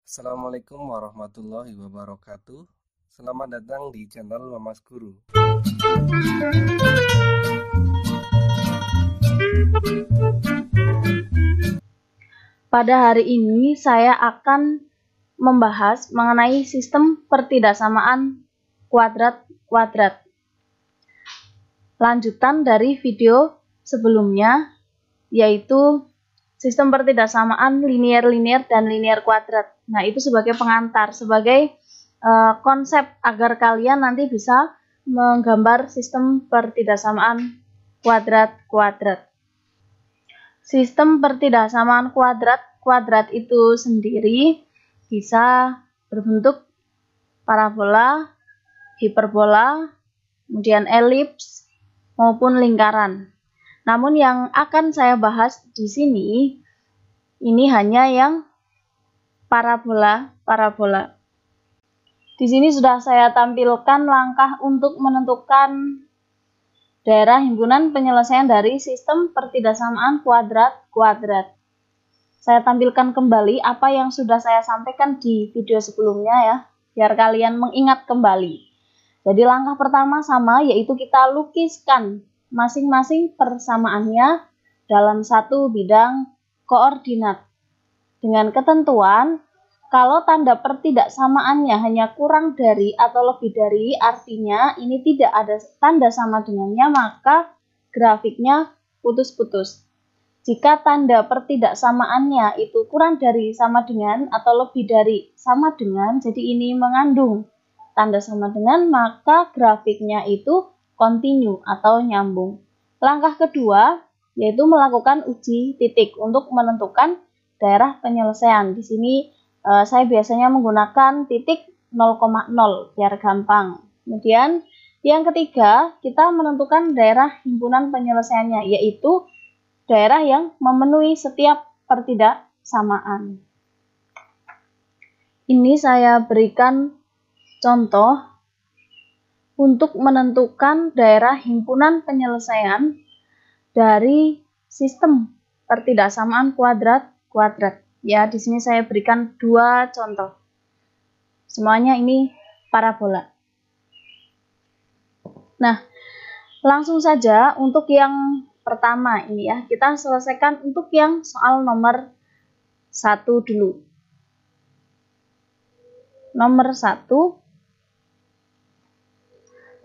Assalamualaikum warahmatullahi wabarakatuh. Selamat datang di channel Mamas Guru. Pada hari ini saya akan membahas mengenai sistem pertidaksamaan kuadrat-kuadrat. Lanjutan dari video sebelumnya, yaitu sistem pertidaksamaan linier-linier dan linier kuadrat. Nah, itu sebagai pengantar, sebagai konsep agar kalian nanti bisa menggambar sistem pertidaksamaan kuadrat-kuadrat. Sistem pertidaksamaan kuadrat-kuadrat itu sendiri bisa berbentuk parabola, hiperbola, kemudian elips, maupun lingkaran. Namun yang akan saya bahas di sini, ini hanya yang parabola. Di sini sudah saya tampilkan langkah untuk menentukan daerah himpunan penyelesaian dari sistem pertidaksamaan kuadrat-kuadrat. Saya tampilkan kembali apa yang sudah saya sampaikan di video sebelumnya ya, biar kalian mengingat kembali. Jadi langkah pertama sama, yaitu kita lukiskan masing-masing persamaannya dalam satu bidang koordinat. Dengan ketentuan, kalau tanda pertidaksamaannya hanya kurang dari atau lebih dari, artinya ini tidak ada tanda sama dengannya, maka grafiknya putus-putus. Jika tanda pertidaksamaannya itu kurang dari sama dengan atau lebih dari sama dengan, jadi ini mengandung tanda sama dengan, maka grafiknya itu kontinu atau nyambung. Langkah kedua yaitu melakukan uji titik untuk menentukan daerah penyelesaian. Di sini saya biasanya menggunakan titik 0,0 biar gampang. Kemudian yang ketiga, kita menentukan daerah himpunan penyelesaiannya, yaitu daerah yang memenuhi setiap pertidaksamaan. Ini saya berikan contoh untuk menentukan daerah himpunan penyelesaian dari sistem pertidaksamaan kuadrat-kuadrat. Ya, di sini saya berikan dua contoh. Semuanya ini parabola. Nah, langsung saja untuk yang pertama ini ya, kita selesaikan untuk yang soal nomor 1 dulu. Nomor 1,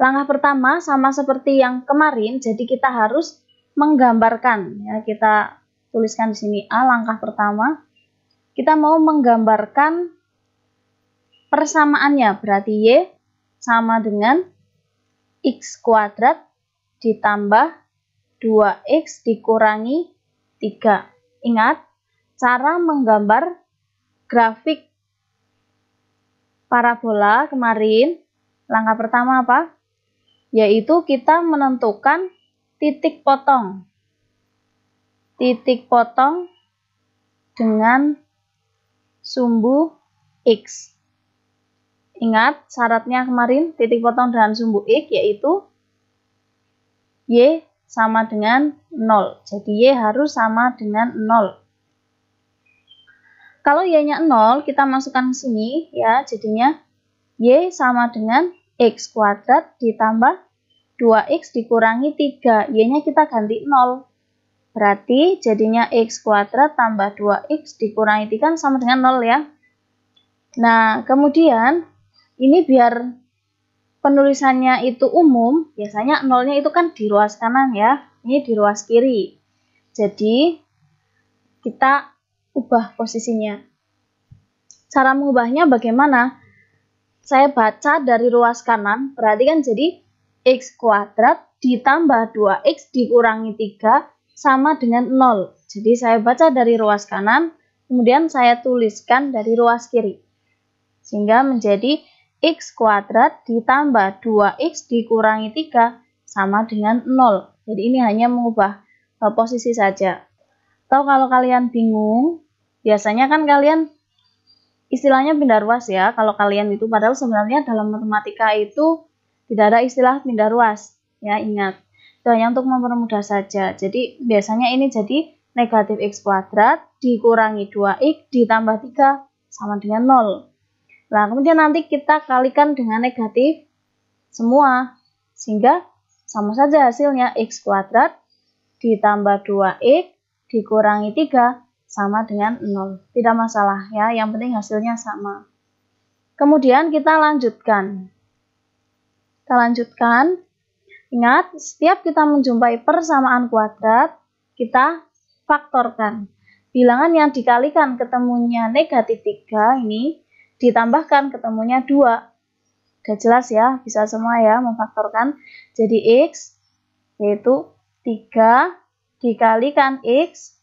langkah pertama sama seperti yang kemarin, jadi kita harus menggambarkan ya, kita tuliskan di sini A, langkah pertama. Kita mau menggambarkan persamaannya, berarti Y sama dengan X kuadrat ditambah 2X dikurangi 3. Ingat, cara menggambar grafik parabola kemarin, langkah pertama apa? Yaitu kita menentukan titik potong. Titik potong dengan sumbu X. Ingat syaratnya kemarin, titik potong dengan sumbu X yaitu Y sama dengan 0. Jadi Y harus sama dengan 0. Kalau Y-nya 0, kita masukkan ke sini ya, jadinya Y sama dengan X kuadrat ditambah 2X dikurangi 3. Y-nya kita ganti 0. Berarti jadinya X kuadrat tambah 2X dikurangi 3 sama dengan 0 ya. Nah, kemudian ini biar penulisannya itu umum, biasanya 0-nya itu kan di ruas kanan ya. Ini di ruas kiri. Jadi, kita ubah posisinya. Cara mengubahnya bagaimana? Saya baca dari ruas kanan, berarti kan jadi X kuadrat ditambah 2X dikurangi 3 sama dengan 0. Jadi saya baca dari ruas kanan, kemudian saya tuliskan dari ruas kiri. Sehingga menjadi X kuadrat ditambah 2X dikurangi 3 sama dengan 0. Jadi ini hanya mengubah posisi saja. Atau kalau kalian bingung, biasanya kan kalian istilahnya pindah ruas ya. Kalau kalian itu, padahal sebenarnya dalam matematika itu tidak ada istilah pindah ruas. Ya, ingat. Itu hanya untuk mempermudah saja. Jadi biasanya ini jadi negatif X kuadrat dikurangi 2X ditambah 3 sama dengan 0. Nah, kemudian nanti kita kalikan dengan negatif semua. Sehingga sama saja hasilnya X kuadrat ditambah 2X dikurangi 3 sama dengan 0. Tidak masalah ya, yang penting hasilnya sama. Kemudian kita lanjutkan. Ingat, setiap kita menjumpai persamaan kuadrat, kita faktorkan. Bilangan yang dikalikan ketemunya negatif 3 ini ditambahkan ketemunya 2. Udah jelas ya, bisa semua ya memfaktorkan. Jadi X yaitu 3 dikalikan X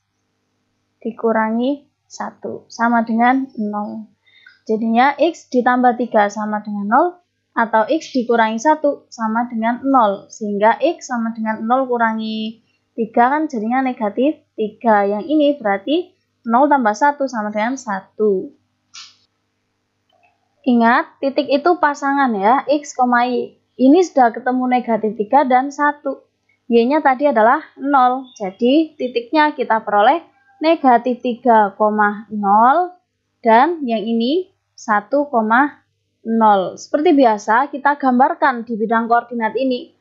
dikurangi 1 sama dengan 0. Jadinya X ditambah 3 sama dengan 0. Atau X dikurangi 1 sama dengan 0. Sehingga X sama dengan 0 kurangi 3 kan jadinya negatif 3. Yang ini berarti 0 tambah 1 sama dengan 1. Ingat, titik itu pasangan ya, X, Y. Ini sudah ketemu negatif 3 dan 1. Y-nya tadi adalah 0. Jadi titiknya kita peroleh negatif 3,0 dan yang ini 1,0. Seperti biasa, kita gambarkan di bidang koordinat ini.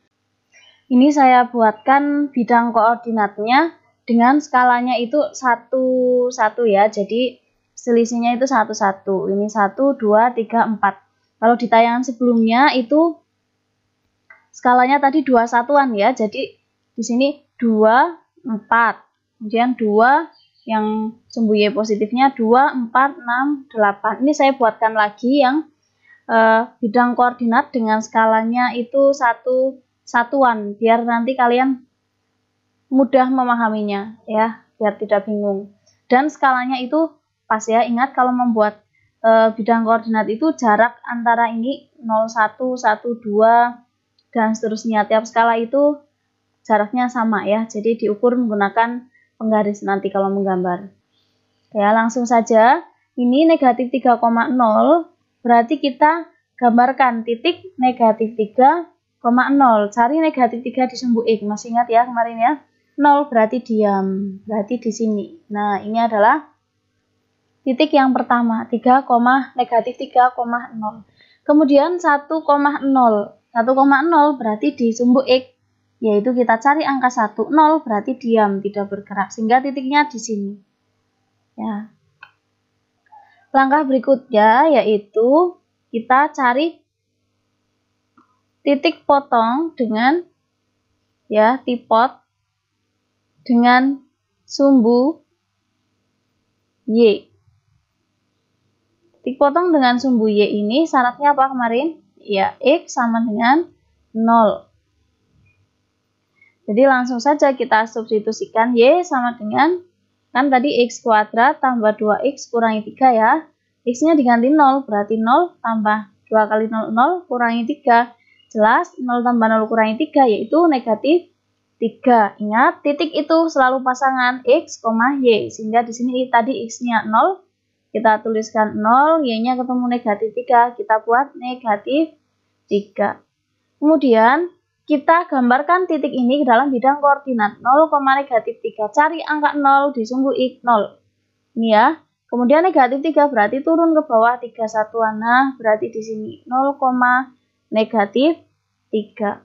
Ini saya buatkan bidang koordinatnya dengan skalanya itu 1, 1 ya. Jadi selisihnya itu 1, 1. Ini 1, 2, 3, 4. Kalau di tayangan sebelumnya itu skalanya tadi 2 satuan ya. Jadi di sini 2, 4. Kemudian 2 yang sumbu Y positifnya 2, 4, 6, 8. Ini saya buatkan lagi yang bidang koordinat dengan skalanya itu 1 satuan biar nanti kalian mudah memahaminya ya, biar tidak bingung. Dan skalanya itu pas ya, ingat kalau membuat bidang koordinat itu jarak antara ini 0,1, 1,2 dan seterusnya. Tiap skala itu jaraknya sama ya, jadi diukur menggunakan penggaris nanti kalau menggambar. Ya, langsung saja. Ini negatif 3,0 berarti kita gambarkan titik negatif 3,0. Cari negatif 3 di sumbu X. Masih ingat ya kemarin ya? 0 berarti diam. Berarti di sini. Nah, ini adalah titik yang pertama. Negatif 3,0. Kemudian 1,0. 1,0 berarti di sumbu X. Yaitu kita cari angka 1. 0 berarti diam, tidak bergerak. Sehingga titiknya di sini. Ya. Langkah berikutnya yaitu kita cari titik potong dengan ya tipot dengan sumbu Y. Titik potong dengan sumbu Y ini syaratnya apa kemarin? Ya, X sama dengan 0. Jadi langsung saja kita substitusikan Y sama dengan, kan tadi X kuadrat tambah 2X kurangi 3 ya. X-nya diganti 0, berarti 0 tambah 2 kali 0, 0 kurangi 3. Jelas, 0 tambah 0 kurangi 3 yaitu negatif 3. Ingat, titik itu selalu pasangan X, Y. Sehingga di sini tadi X-nya 0, kita tuliskan 0, Y-nya ketemu negatif 3, kita buat negatif 3. Kemudian, kita gambarkan titik ini ke dalam bidang koordinat 0, negatif 3. Cari angka 0 di sumbu X 0. Ini ya. Kemudian negatif 3 berarti turun ke bawah 3 satuan. Nah, berarti di sini 0, negatif 3.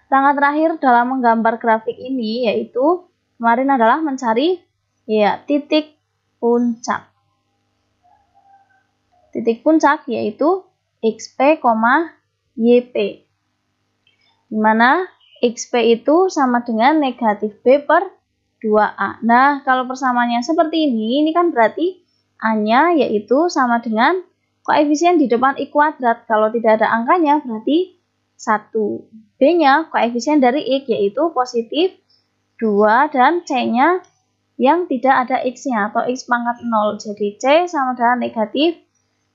Langkah terakhir dalam menggambar grafik ini yaitu kemarin adalah mencari ya titik puncak. Titik puncak yaitu XP, YP. Di mana XP itu sama dengan negatif B per 2A. Nah, kalau persamaannya seperti ini kan berarti A-nya yaitu sama dengan koefisien di depan I kuadrat. Kalau tidak ada angkanya berarti 1. B-nya koefisien dari X yaitu positif 2 dan C-nya yang tidak ada X-nya atau X pangkat 0. Jadi C sama dengan negatif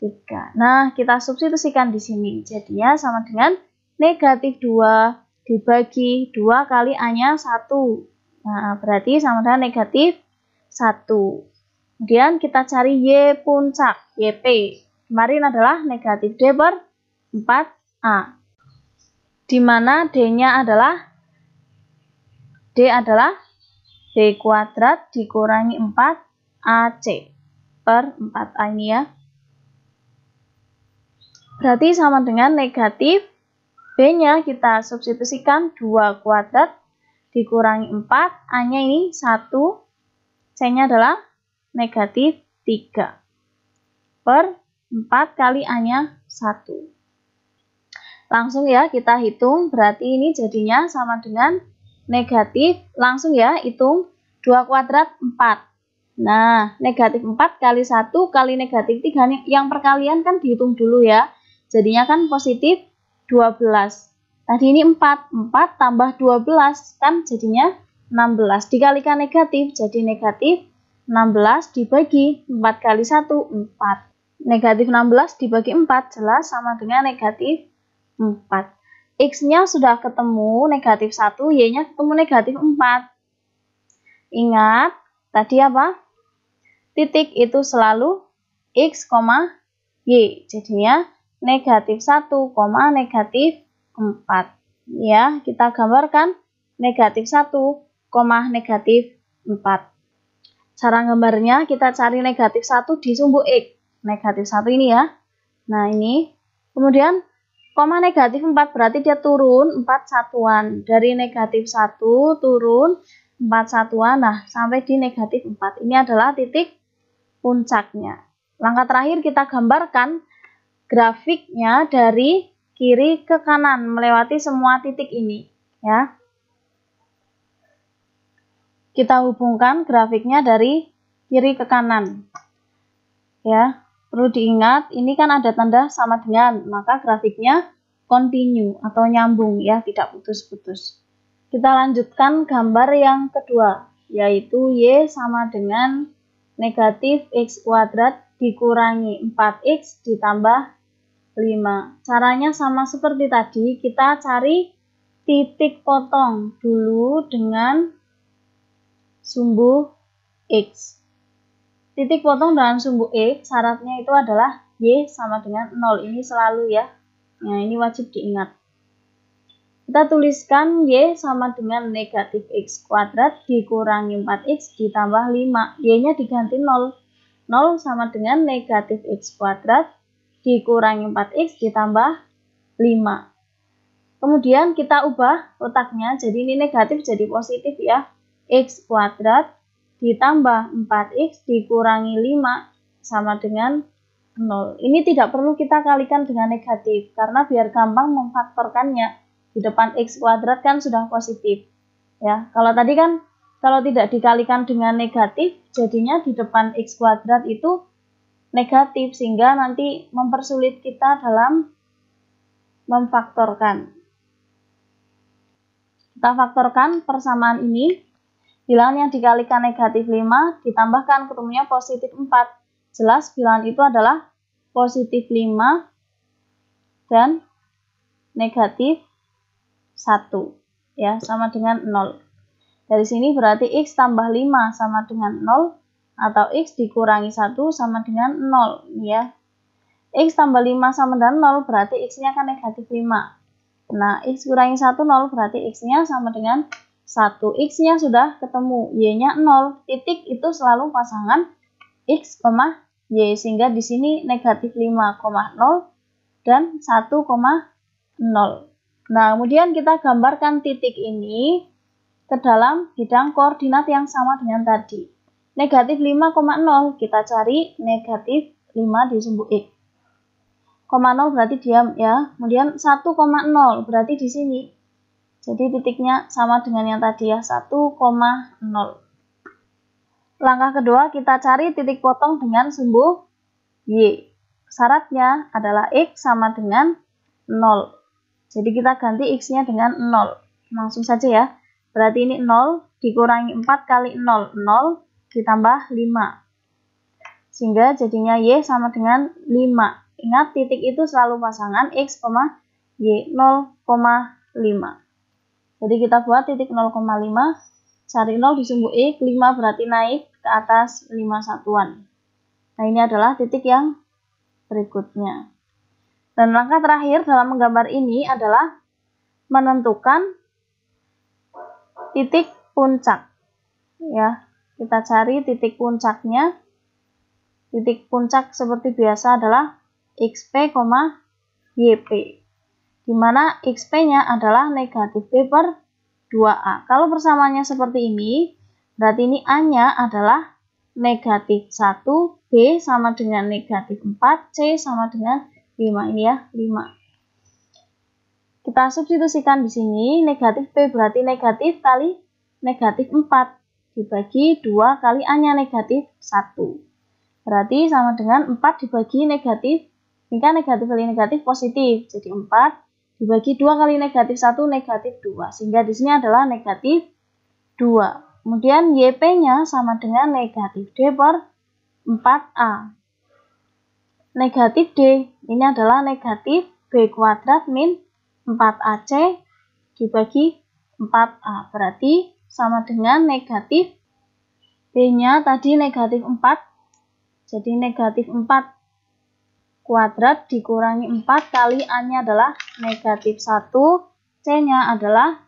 3. Nah, kita substitusikan di sini. Jadinya sama dengan negatif 2 dibagi 2 kali A-nya 1. Nah, berarti sama dengan negatif 1. Kemudian kita cari Y puncak, YP. Kemarin adalah negatif D per 4A. di mana D-nya adalah B kuadrat dikurangi 4AC per 4A ini ya. Berarti sama dengan negatif B-nya kita substitusikan 2 kuadrat dikurangi 4, A-nya ini 1, C-nya adalah negatif 3 per 4 kali A-nya 1. Langsung ya kita hitung, berarti ini jadinya sama dengan negatif, langsung ya hitung 2 kuadrat 4. Nah, negatif 4 kali 1 kali negatif 3, yang perkalian kan dihitung dulu ya. Jadinya kan positif 12. Tadi ini 4 tambah 12 kan jadinya 16. Dikalikan negatif jadi negatif 16 dibagi 4 kali 1, 4. Negatif 16 dibagi 4 jelas sama dengan negatif 4. X-nya sudah ketemu negatif 1, Y-nya ketemu negatif 4. Ingat, tadi apa? Titik itu selalu X, Y. Jadinya negatif 1, negatif 4. Ya, kita gambarkan negatif 1, negatif 4. Cara gambarnya kita cari negatif 1 di sumbu X. Negatif 1 ini ya. Nah, ini. Kemudian, koma negatif 4 berarti dia turun 4 satuan. Dari negatif 1 turun 4 satuan. Nah, sampai di negatif 4. Ini adalah titik puncaknya. Langkah terakhir kita gambarkan grafiknya dari kiri ke kanan melewati semua titik ini ya. Kita hubungkan grafiknya dari kiri ke kanan ya. Perlu diingat ini kan ada tanda sama dengan, maka grafiknya continue atau nyambung ya, tidak putus-putus. Kita lanjutkan gambar yang kedua, yaitu Y sama dengan negatif X kuadrat dikurangi 4X ditambah 5. Caranya sama seperti tadi, kita cari titik potong dulu dengan sumbu X. Titik potong dengan sumbu X, syaratnya itu adalah Y sama dengan 0. Ini selalu ya. Nah, ini wajib diingat. Kita tuliskan Y sama dengan negatif X kuadrat dikurangi 4X ditambah 5. Y-nya diganti 0. 0 sama dengan negatif X kuadrat dikurangi 4X ditambah 5. Kemudian kita ubah letaknya, jadi ini negatif jadi positif ya. X kuadrat ditambah 4X dikurangi 5 sama dengan 0. Ini tidak perlu kita kalikan dengan negatif, karena biar gampang memfaktorkannya. Di depan X kuadrat kan sudah positif. Ya, kalau tadi kan, kalau tidak dikalikan dengan negatif, jadinya di depan X kuadrat itu negatif, sehingga nanti mempersulit kita dalam memfaktorkan. Kita faktorkan persamaan ini. Bilangan yang dikalikan negatif 5 ditambahkan ketemunya positif 4. Jelas bilangan itu adalah positif 5 dan negatif 1. Ya, sama dengan 0. Dari sini berarti X tambah 5 sama dengan 0. Atau X dikurangi 1 sama dengan 0 ya. X tambah 5 sama dengan 0 berarti X-nya kan negatif 5. Nah, X kurangi 1 0 berarti X-nya sama dengan 1. X-nya sudah ketemu, Y-nya 0. Titik itu selalu pasangan X, Y, sehingga di sini negatif 5, 0 dan 1,0. Nah, kemudian kita gambarkan titik ini ke dalam bidang koordinat yang sama dengan tadi. Negatif 5,0 kita cari negatif 5 di sumbu X. 0 berarti diam ya. Kemudian 1,0 berarti di sini. Jadi titiknya sama dengan yang tadi ya, 1,0. Langkah kedua kita cari titik potong dengan sumbu Y. Syaratnya adalah X sama dengan 0. Jadi kita ganti X-nya dengan 0. Langsung saja ya. Berarti ini 0 dikurangi 4 kali 0. 0 ditambah 5. Sehingga jadinya Y sama dengan 5. Ingat titik itu selalu pasangan X, Y 0,5. Jadi kita buat titik 0,5, cari 0 di sumbu X, 5 berarti naik ke atas 5 satuan. Nah, ini adalah titik yang berikutnya. Dan langkah terakhir dalam menggambar ini adalah menentukan titik puncak. Ya, kita cari titik puncaknya. Titik puncak seperti biasa adalah XP, YP. Di mana XP-nya adalah negatif B per 2A. Kalau persamaannya seperti ini, berarti ini A-nya adalah negatif 1, B sama dengan negatif 4, C sama dengan 5. Ini ya, 5. Kita substitusikan di sini, negatif B berarti negatif kali negatif 4. Dibagi 2 kali A-nya negatif 1. Berarti sama dengan 4 dibagi negatif, ini kan negatif kali negatif positif, jadi 4 dibagi 2 kali negatif 1 negatif 2, sehingga di sini adalah negatif 2. Kemudian YP-nya sama dengan negatif D per 4A. Negatif D, ini adalah negatif B kuadrat min 4AC dibagi 4A, berarti sama dengan negatif B-nya tadi negatif 4, jadi negatif 4 kuadrat dikurangi 4 kali A-nya adalah negatif 1, C-nya adalah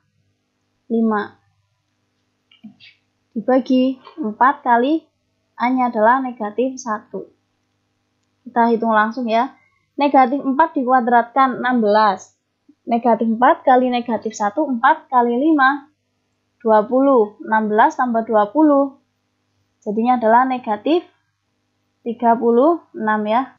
5. Dibagi 4 kali A-nya adalah negatif 1. Kita hitung langsung ya. Negatif 4 dikuadratkan 16. Negatif 4 kali negatif 1, 4 kali 5. 20, 16 tambah 20, jadinya adalah negatif 36 ya.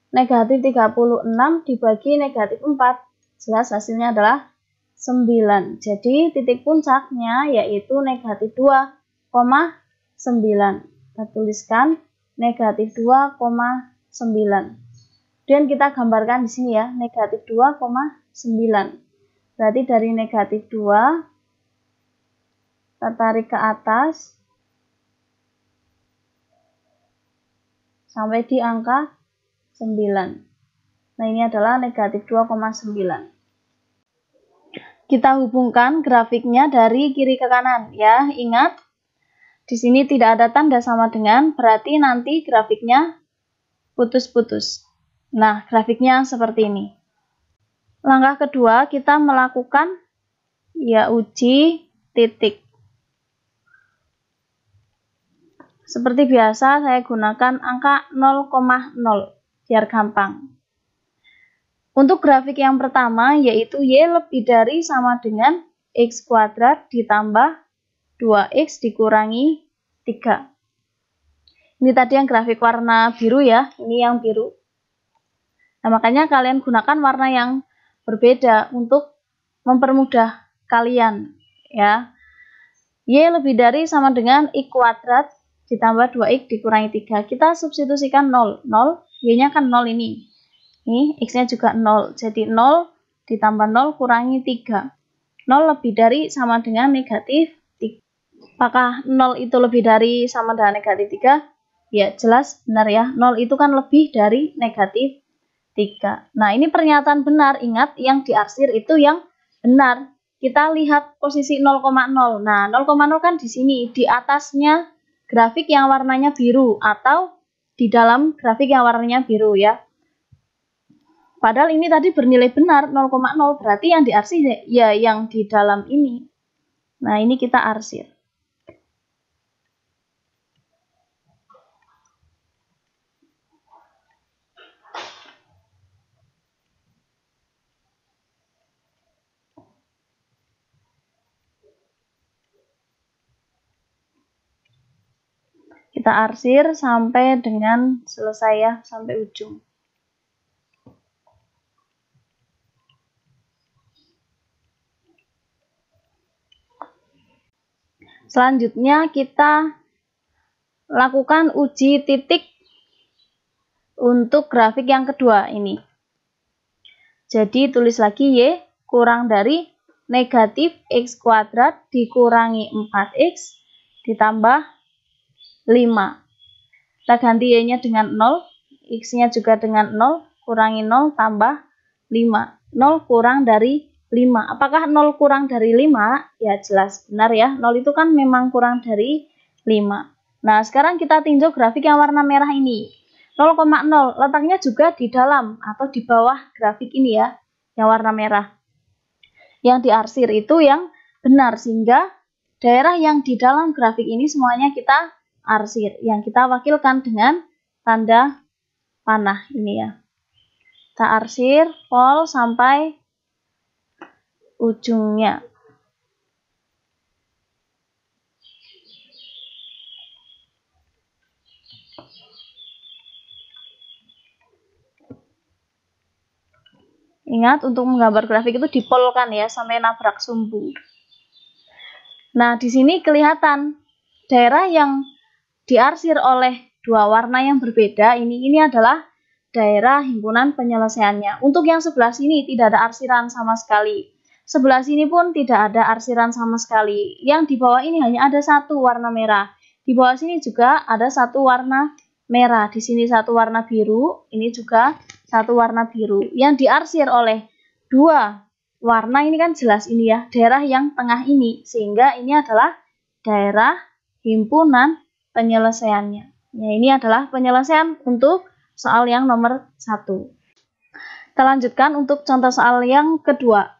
Negatif 36 dibagi negatif 4, jelas hasilnya adalah 9. Jadi titik puncaknya yaitu negatif 2,9. Kita tuliskan negatif 2,9. Dan kita gambarkan di sini ya, negatif 2,9. Berarti dari negatif 2, kita tarik ke atas sampai di angka 9. Nah, ini adalah negatif 2,9. Kita hubungkan grafiknya dari kiri ke kanan ya. Ingat, di sini tidak ada tanda sama dengan, berarti nanti grafiknya putus-putus. Nah, grafiknya seperti ini. Langkah kedua, kita melakukan ya uji titik. Seperti biasa, saya gunakan angka 0,0 biar gampang. Untuk grafik yang pertama, yaitu Y lebih dari sama dengan X kuadrat ditambah 2X dikurangi 3. Ini tadi yang grafik warna biru ya, ini yang biru. Nah, makanya kalian gunakan warna yang berbeda untuk mempermudah kalian ya. Y lebih dari sama dengan X kuadrat ditambah 2X dikurangi 3. Kita substitusikan 0. 0, Y-nya kan 0 ini. Ini X-nya juga 0. Jadi 0 ditambah 0 kurangi 3. 0 lebih dari sama dengan negatif 3. Apakah 0 itu lebih dari sama dengan negatif 3? Ya, jelas benar ya. 0 itu kan lebih dari negatif 3. Nah, ini pernyataan benar. Ingat, yang diarsir itu yang benar. Kita lihat posisi 0,0. Nah, 0,0 kan di sini. Di atasnya grafik yang warnanya biru atau di dalam grafik yang warnanya biru ya. Padahal ini tadi bernilai benar 0,0, berarti yang diarsir ya yang di dalam ini. Nah, ini kita arsir. Kita arsir sampai dengan selesai ya, sampai ujung. Selanjutnya kita lakukan uji titik untuk grafik yang kedua ini. Jadi tulis lagi Y kurang dari negatif X kuadrat dikurangi 4X ditambah 5. Kita ganti Y-nya dengan 0, X-nya juga dengan 0, kurangi 0 tambah 5. 0 kurang dari 5. Apakah 0 kurang dari 5? Ya jelas benar ya. 0 itu kan memang kurang dari 5. Nah, sekarang kita tinjau grafik yang warna merah ini. 0,0 letaknya juga di dalam atau di bawah grafik ini ya, yang warna merah. yang diarsir itu yang benar, sehingga daerah yang di dalam grafik ini semuanya kita arsir, yang kita wakilkan dengan tanda panah ini ya. Kita arsir pol sampai ujungnya. Ingat, untuk menggambar grafik itu dipolkan ya, sampai nabrak sumbu. Nah, di sini kelihatan daerah yang diarsir oleh dua warna yang berbeda, ini adalah daerah himpunan penyelesaiannya. Untuk yang sebelah sini tidak ada arsiran sama sekali. Sebelah sini pun tidak ada arsiran sama sekali. Yang di bawah ini hanya ada satu warna merah. Di bawah sini juga ada satu warna merah. Di sini satu warna biru, ini juga satu warna biru. Yang diarsir oleh dua warna ini kan jelas ini ya, daerah yang tengah ini. Sehingga ini adalah daerah himpunan penyelesaiannya. Ya, ini adalah penyelesaian untuk soal yang nomor 1. Kita lanjutkan untuk contoh soal yang kedua.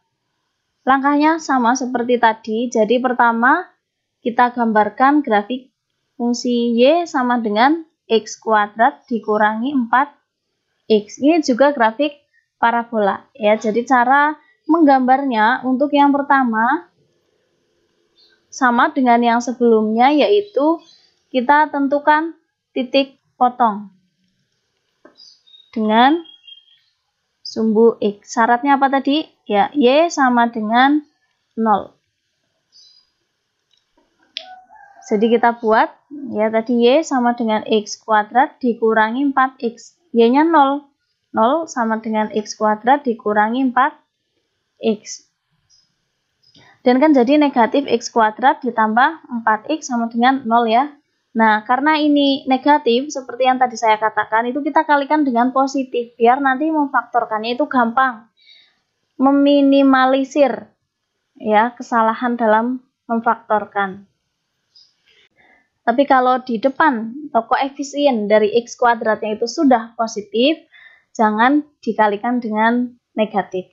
Langkahnya sama seperti tadi. Jadi pertama kita gambarkan grafik fungsi Y sama dengan X kuadrat dikurangi 4X. Ini juga grafik parabola ya. Jadi cara menggambarnya untuk yang pertama sama dengan yang sebelumnya, yaitu kita tentukan titik potong dengan sumbu X. Syaratnya apa tadi? Ya, Y sama dengan 0. Jadi kita buat, ya tadi Y sama dengan X kuadrat dikurangi 4X. Y-nya 0. 0 sama dengan X kuadrat dikurangi 4X. Dan kan jadi negatif X kuadrat ditambah 4X sama dengan 0 ya. Nah, karena ini negatif, seperti yang tadi saya katakan, itu kita kalikan dengan positif, biar nanti memfaktorkannya itu gampang. Meminimalisir ya kesalahan dalam memfaktorkan. Tapi kalau di depan koefisien dari X kuadratnya itu sudah positif, jangan dikalikan dengan negatif.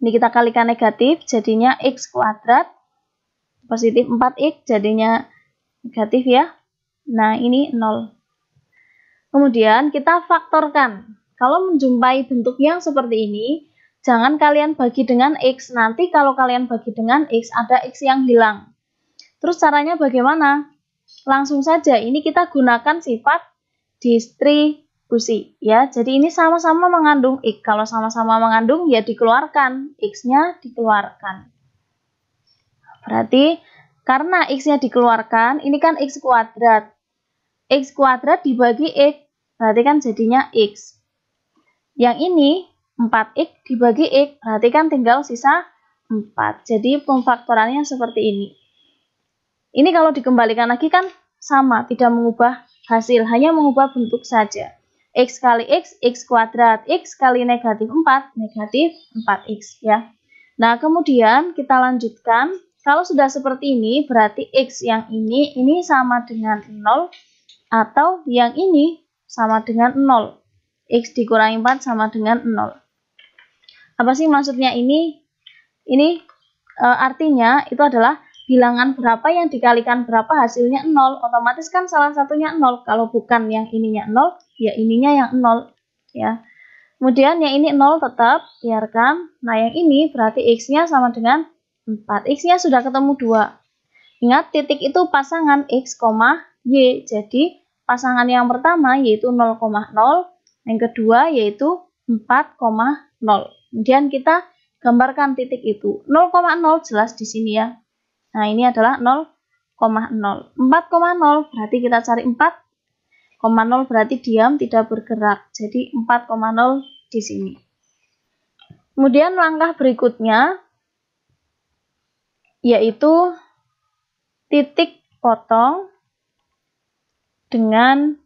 Ini kita kalikan negatif, jadinya X kuadrat, positif 4X, jadinya negatif ya. Nah, ini 0. Kemudian kita faktorkan. Kalau menjumpai bentuk yang seperti ini, jangan kalian bagi dengan X. Nanti kalau kalian bagi dengan X, ada X yang hilang. Terus caranya bagaimana? Langsung saja, ini kita gunakan sifat distribusi. Ya, jadi ini sama-sama mengandung X. Kalau sama-sama mengandung, ya dikeluarkan. X-nya dikeluarkan. Berarti karena X-nya dikeluarkan, ini kan X kuadrat. X kuadrat dibagi X, berarti kan jadinya X. Yang ini 4X dibagi X, berarti kan tinggal sisa 4. Jadi pemfaktorannya seperti ini. Ini kalau dikembalikan lagi kan sama, tidak mengubah hasil, hanya mengubah bentuk saja. X kali X, X kuadrat. X kali negatif 4, negatif 4X ya. Nah, kemudian kita lanjutkan. Kalau sudah seperti ini, berarti X yang ini sama dengan 0, atau yang ini sama dengan 0. X dikurangi 4 sama dengan 0. Apa sih maksudnya ini? Ini artinya itu adalah bilangan berapa yang dikalikan berapa hasilnya 0. Otomatis kan salah satunya 0. Kalau bukan yang ininya 0, ya ininya yang 0. Ya. Kemudian yang ini 0 tetap, biarkan. Nah, yang ini berarti X-nya sama dengan 4. X-nya sudah ketemu 2. Ingat, titik itu pasangan X, Y. Jadi, pasangan yang pertama yaitu 0,0. Yang kedua yaitu 4,0. Kemudian kita gambarkan titik itu. 0,0 jelas di sini ya. Nah, ini adalah 0,0. 4,0 berarti kita cari 4,0 berarti diam, tidak bergerak. Jadi 4,0 di sini. Kemudian langkah berikutnya yaitu titik potong dengan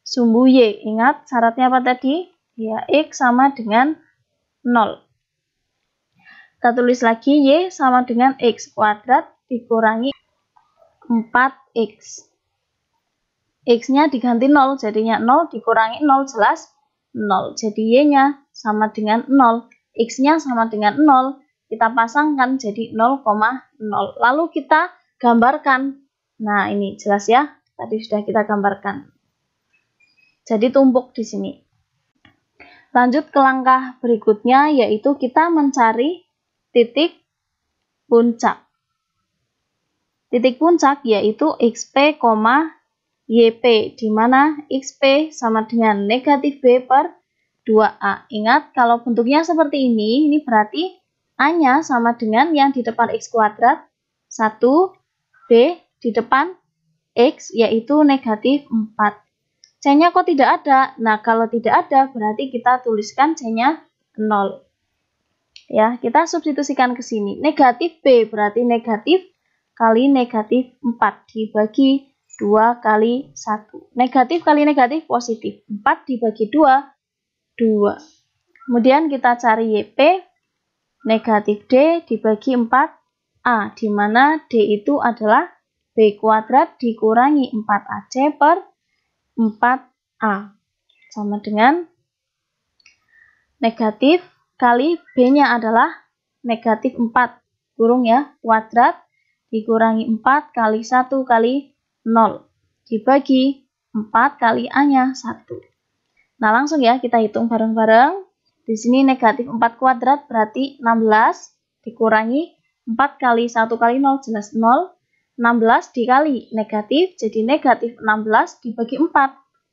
sumbu Y. Ingat syaratnya apa tadi? Ya, X sama dengan 0. Kita tulis lagi Y sama dengan X kuadrat dikurangi 4X. X-nya diganti 0, jadinya 0 dikurangi 0 jelas 0. Jadi Y-nya sama dengan 0. X-nya sama dengan 0, kita pasangkan jadi 0,0. Lalu kita gambarkan. Nah, ini jelas ya. Tadi sudah kita gambarkan. Jadi tumpuk di sini. Lanjut ke langkah berikutnya, yaitu kita mencari titik puncak. Titik puncak yaitu XP, YP, di mana XP sama dengan negatif B per 2A. Ingat, kalau bentuknya seperti ini berarti A-nya sama dengan yang di depan X kuadrat, 1, B di depan X, yaitu negatif 4. C-nya kok tidak ada? Nah, kalau tidak ada, berarti kita tuliskan C-nya 0. Ya, kita substitusikan ke sini. Negatif B berarti negatif kali negatif 4 dibagi 2 kali 1. Negatif kali negatif positif. 4 dibagi 2, 2. Kemudian kita cari YP, negatif D dibagi 4A, di mana D itu adalah B kuadrat dikurangi 4AC per 4A. Sama dengan negatif kali B-nya adalah negatif 4, kurung ya, kuadrat dikurangi 4 kali 1 kali 0, dibagi 4 kali A-nya 1. Nah, langsung ya kita hitung bareng-bareng. Di sini negatif 4 kuadrat berarti 16 dikurangi 4 kali 1 kali 0 jelas 0. 16 dikali negatif jadi negatif 16 dibagi 4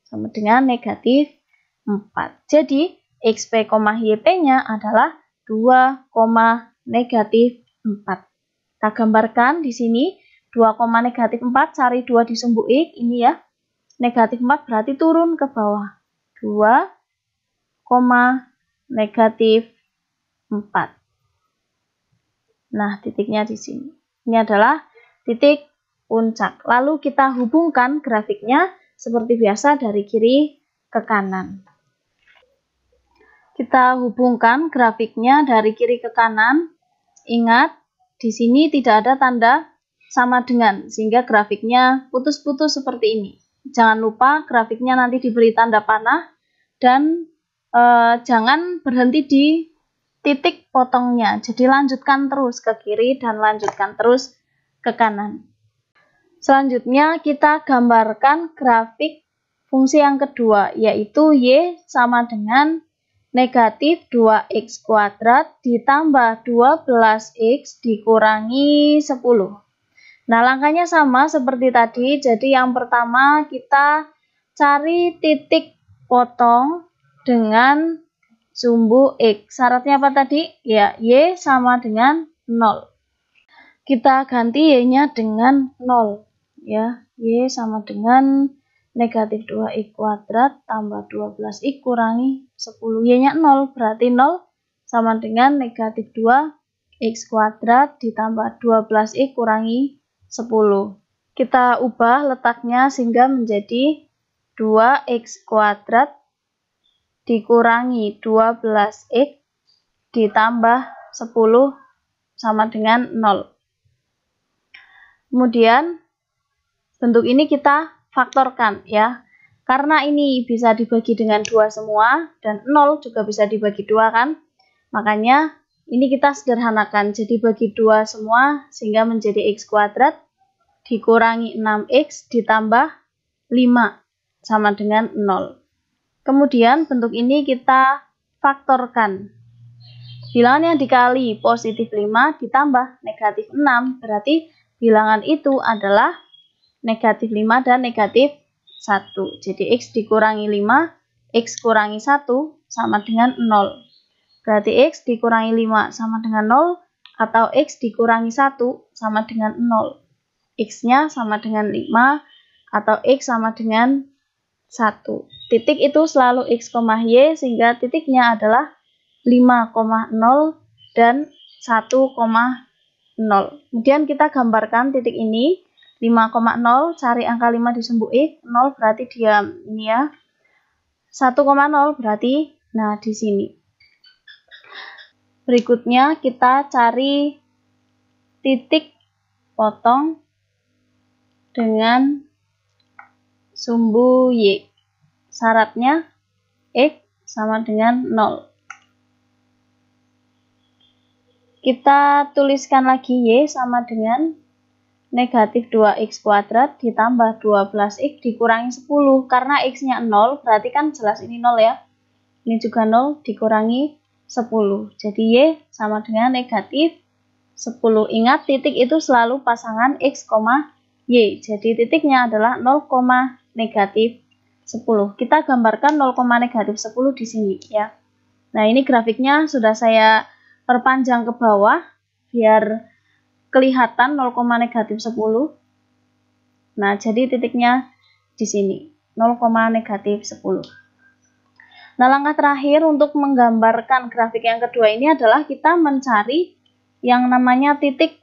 sama dengan negatif 4. Jadi XP, YP-nya adalah 2, negatif 4. Kita gambarkan di sini 2, negatif 4, cari 2 di sumbu X, ini ya. Negatif 4 berarti turun ke bawah. 2, negatif 4. Nah, titiknya di sini. Ini adalah titik puncak. Lalu kita hubungkan grafiknya seperti biasa dari kiri ke kanan. Kita hubungkan grafiknya dari kiri ke kanan. Ingat, di sini tidak ada tanda sama dengan, sehingga grafiknya putus-putus seperti ini. Jangan lupa grafiknya nanti diberi tanda panah dan jangan berhenti di titik potongnya. Jadi lanjutkan terus ke kiri dan lanjutkan terus ke kanan. Selanjutnya kita gambarkan grafik fungsi yang kedua, yaitu Y sama dengan negatif 2X kuadrat ditambah 12X dikurangi 10. Nah, langkahnya sama seperti tadi. Jadi yang pertama kita cari titik potong dengan sumbu X. Syaratnya apa tadi? Ya, Y sama dengan 0. Kita ganti Y-nya dengan 0. Ya, Y sama dengan negatif 2X kuadrat tambah 12X kurangi 10. Y-nya 0, berarti 0 sama dengan negatif 2X kuadrat ditambah 12X kurangi 10. Kita ubah letaknya sehingga menjadi 2X kuadrat dikurangi 12X ditambah 10 sama dengan 0. Kemudian bentuk ini kita faktorkan ya. Karena ini bisa dibagi dengan 2 semua dan 0 juga bisa dibagi 2 kan. Makanya ini kita sederhanakan. Jadi bagi 2 semua sehingga menjadi X kuadrat dikurangi 6X ditambah 5 sama dengan 0. Kemudian bentuk ini kita faktorkan. Bilangan yang dikali positif 5 ditambah negatif 6. Berarti bilangan itu adalah negatif 5 dan negatif 1. Jadi X dikurangi 5, X kurangi 1 sama dengan 0. Berarti X dikurangi 5 sama dengan 0 atau X dikurangi 1 sama dengan 0. X-nya sama dengan 5 atau X sama dengan 1. Titik itu selalu X, Y sehingga titiknya adalah 5,0 dan 1,0. Kemudian kita gambarkan titik ini. 5,0, cari angka 5 di sumbu X, 0 berarti diam, ini ya. 1,0 berarti, nah di sini. Berikutnya kita cari titik potong dengan sumbu Y. Syaratnya X sama dengan 0. Kita tuliskan lagi Y sama dengan negatif 2x kuadrat ditambah 12x dikurangi 10. Karena x-nya 0, berarti kan jelas ini 0 ya. Ini juga 0 dikurangi 10. Jadi Y sama dengan negatif 10. Ingat, titik itu selalu pasangan X, Y. Jadi titiknya adalah 0, negatif 10. Kita gambarkan 0, negatif 10 di sini ya. Nah, ini grafiknya sudah saya perpanjang ke bawah biar kelihatan 0, negatif 10. Nah, jadi titiknya di sini 0, negatif 10. Nah, langkah terakhir untuk menggambarkan grafik yang kedua ini adalah kita mencari yang namanya titik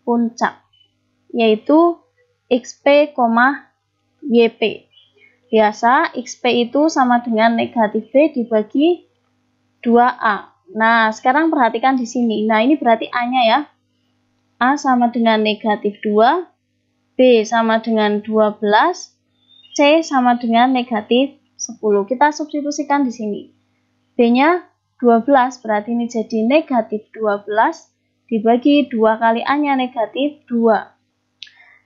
puncak, yaitu XP, YP. Biasa XP itu sama dengan negatif B dibagi 2A. Nah, sekarang perhatikan di sini. Nah, ini berarti A-nya ya. A sama dengan negatif 2, B sama dengan 12, C sama dengan negatif 10. Kita substitusikan di sini. B-nya 12, berarti ini jadi negatif 12 dibagi 2 kali A-nya negatif 2.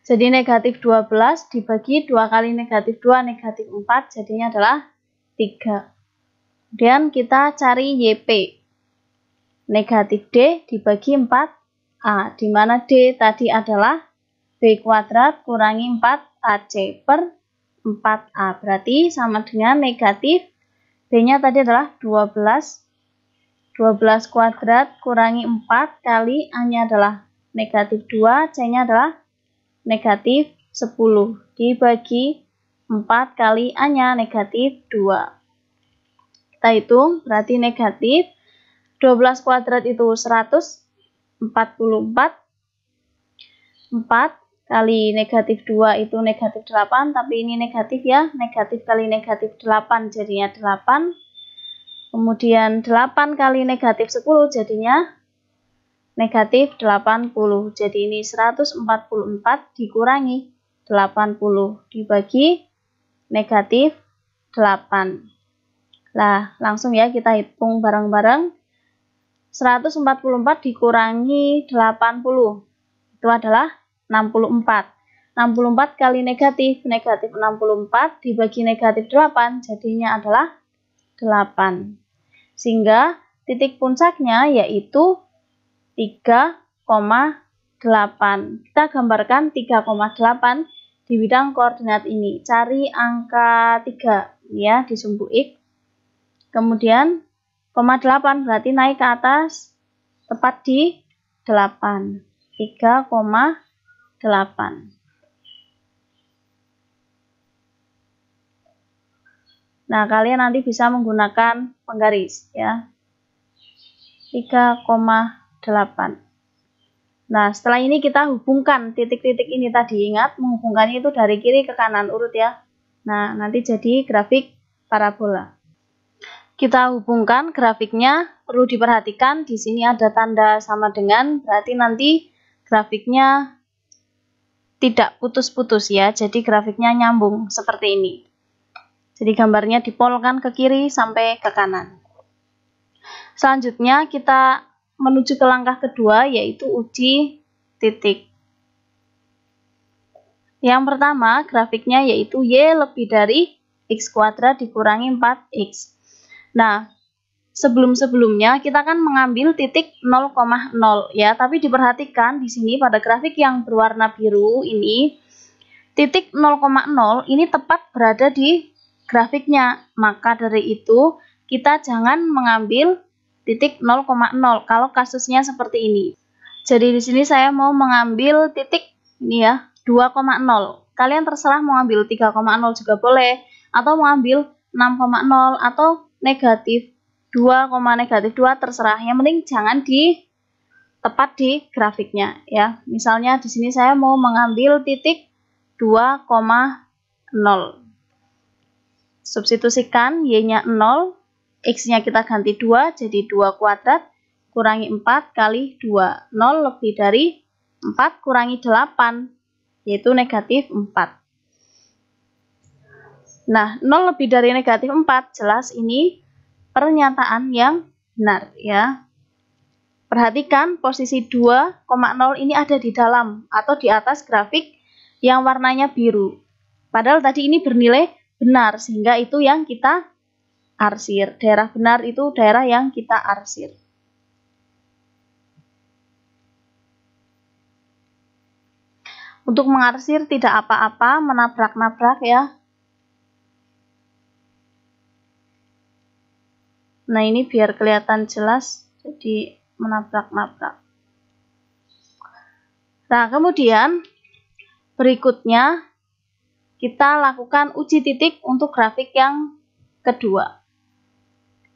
Jadi negatif 12 dibagi 2 kali negatif 2, negatif 4, jadinya adalah 3. Kemudian kita cari YP. Negatif D dibagi 4A, di mana D tadi adalah B kuadrat kurangi 4AC per 4A. Berarti sama dengan negatif B-nya tadi adalah 12 kuadrat kurangi 4 kali A-nya adalah negatif 2, C-nya adalah negatif 10 dibagi 4 kali A-nya negatif 2. Kita hitung, berarti negatif 12 kuadrat itu 144, 4 kali negatif 2 itu negatif 8, tapi ini negatif ya, negatif kali negatif 8 jadinya 8. Kemudian 8 kali negatif 10 jadinya negatif 80. Jadi ini 144 dikurangi 80 dibagi negatif 8. Nah, langsung ya kita hitung bareng-bareng. 144 dikurangi 80. Itu adalah 64. 64 kali negatif 64 dibagi negatif 8 jadinya adalah 8. Sehingga titik puncaknya yaitu 3,8. Kita gambarkan 3,8 di bidang koordinat ini. Cari angka 3 ya di sumbu X. Kemudian 0,8 berarti naik ke atas tepat di 8. 3,8. Nah, kalian nanti bisa menggunakan penggaris ya. 3,8. Nah, setelah ini kita hubungkan titik-titik ini tadi. Ingat, menghubungkannya itu dari kiri ke kanan urut ya. Nah, nanti jadi grafik parabola. Kita hubungkan grafiknya, perlu diperhatikan di sini ada tanda sama dengan, berarti nanti grafiknya tidak putus-putus ya. Jadi grafiknya nyambung seperti ini. Jadi gambarnya dipolkan ke kiri sampai ke kanan. Selanjutnya kita menuju ke langkah kedua, yaitu uji titik. Yang pertama grafiknya yaitu Y lebih dari X kuadrat dikurangi 4X. Nah, sebelum-sebelumnya kita kan mengambil titik 0,0 ya, tapi diperhatikan di sini pada grafik yang berwarna biru ini, titik 0,0 ini tepat berada di grafiknya. Maka dari itu kita jangan mengambil titik 0,0 kalau kasusnya seperti ini. Jadi di sini saya mau mengambil titik ini ya, 2,0. Kalian terserah mau ambil 3,0 juga boleh, atau mau ambil 6,0 atau negatif 2, negatif 2 terserah. Yang penting jangan tepat di grafiknya ya. Misalnya di sini saya mau mengambil titik 2,0. Substitusikan Y-nya 0. X-nya kita ganti 2, jadi 2 kuadrat, kurangi 4 kali 2. 0 lebih dari 4 kurangi 8, yaitu negatif 4. Nah, 0 lebih dari negatif 4, jelas ini pernyataan yang benar ya. perhatikan posisi 2,0 ini ada di dalam atau di atas grafik yang warnanya biru. Padahal tadi ini bernilai benar, sehingga itu yang kita arsir. Daerah benar itu daerah yang kita arsir. Untuk mengarsir tidak apa-apa, menabrak-nabrak ya. Nah, ini biar kelihatan jelas, jadi menabrak-nabrak. Nah, kemudian berikutnya kita lakukan uji titik untuk grafik yang kedua,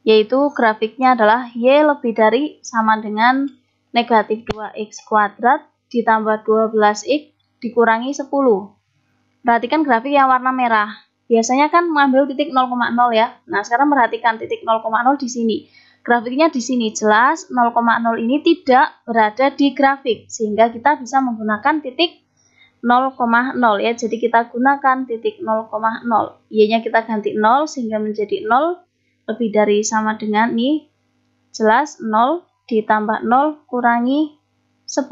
yaitu grafiknya adalah Y lebih dari sama dengan negatif 2X kuadrat ditambah 12X dikurangi 10. Perhatikan grafik yang warna merah. Biasanya kan mengambil titik 0,0 ya. Nah, sekarang perhatikan titik 0,0 di sini. Grafiknya di sini jelas 0,0 ini tidak berada di grafik, sehingga kita bisa menggunakan titik 0,0 ya. Jadi kita gunakan titik 0,0. Y-nya kita ganti 0 sehingga menjadi 0 lebih dari sama dengan ini. Jelas 0 ditambah 0 kurangi 10.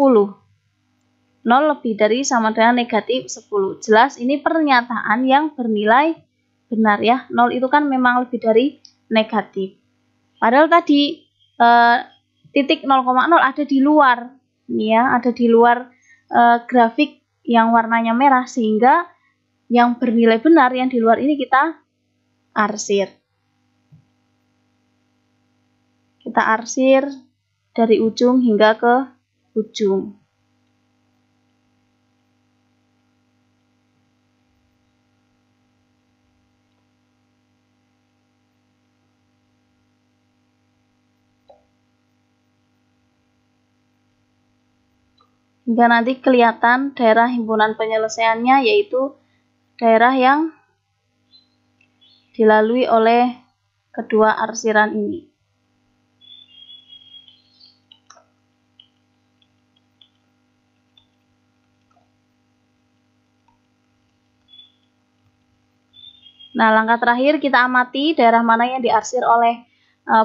0 lebih dari sama dengan negatif 10. Jelas ini pernyataan yang bernilai benar ya. 0 itu kan memang lebih dari negatif. Padahal tadi titik 0,0 ada di luar. Ini ya, ada di luar grafik yang warnanya merah, sehingga yang bernilai benar yang di luar ini kita arsir. Kita arsir dari ujung hingga ke ujung. Hingga nanti kelihatan daerah himpunan penyelesaiannya, yaitu daerah yang dilalui oleh kedua arsiran ini. Nah, langkah terakhir kita amati daerah mana yang diarsir oleh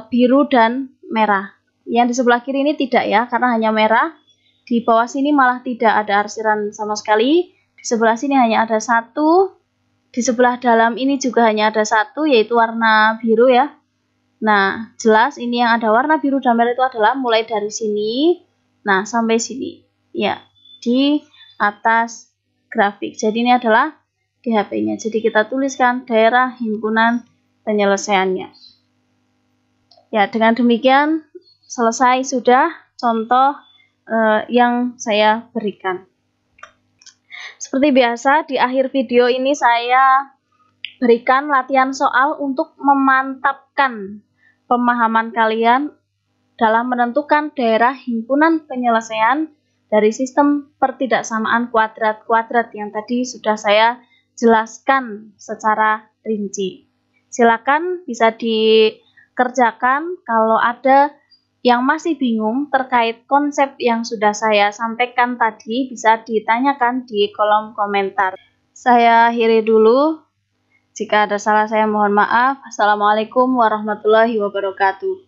biru dan merah. Yang di sebelah kiri ini tidak ya, karena hanya merah. Di bawah sini malah tidak ada arsiran sama sekali. Di sebelah sini hanya ada satu. Di sebelah dalam ini juga hanya ada satu, yaitu warna biru ya. Nah, jelas ini yang ada warna biru dan merah itu adalah mulai dari sini, nah sampai sini. Ya, di atas grafik. Jadi ini adalah DHP-nya. Jadi kita tuliskan daerah himpunan penyelesaiannya. Ya, dengan demikian selesai sudah contoh yang saya berikan. Seperti biasa, di akhir video ini saya berikan latihan soal untuk memantapkan pemahaman kalian dalam menentukan daerah himpunan penyelesaian dari sistem pertidaksamaan kuadrat-kuadrat yang tadi sudah saya jelaskan secara rinci. Silakan bisa dikerjakan. Kalau ada yang masih bingung terkait konsep yang sudah saya sampaikan tadi, bisa ditanyakan di kolom komentar. Saya akhiri dulu. Jika ada salah saya mohon maaf. Assalamualaikum warahmatullahi wabarakatuh.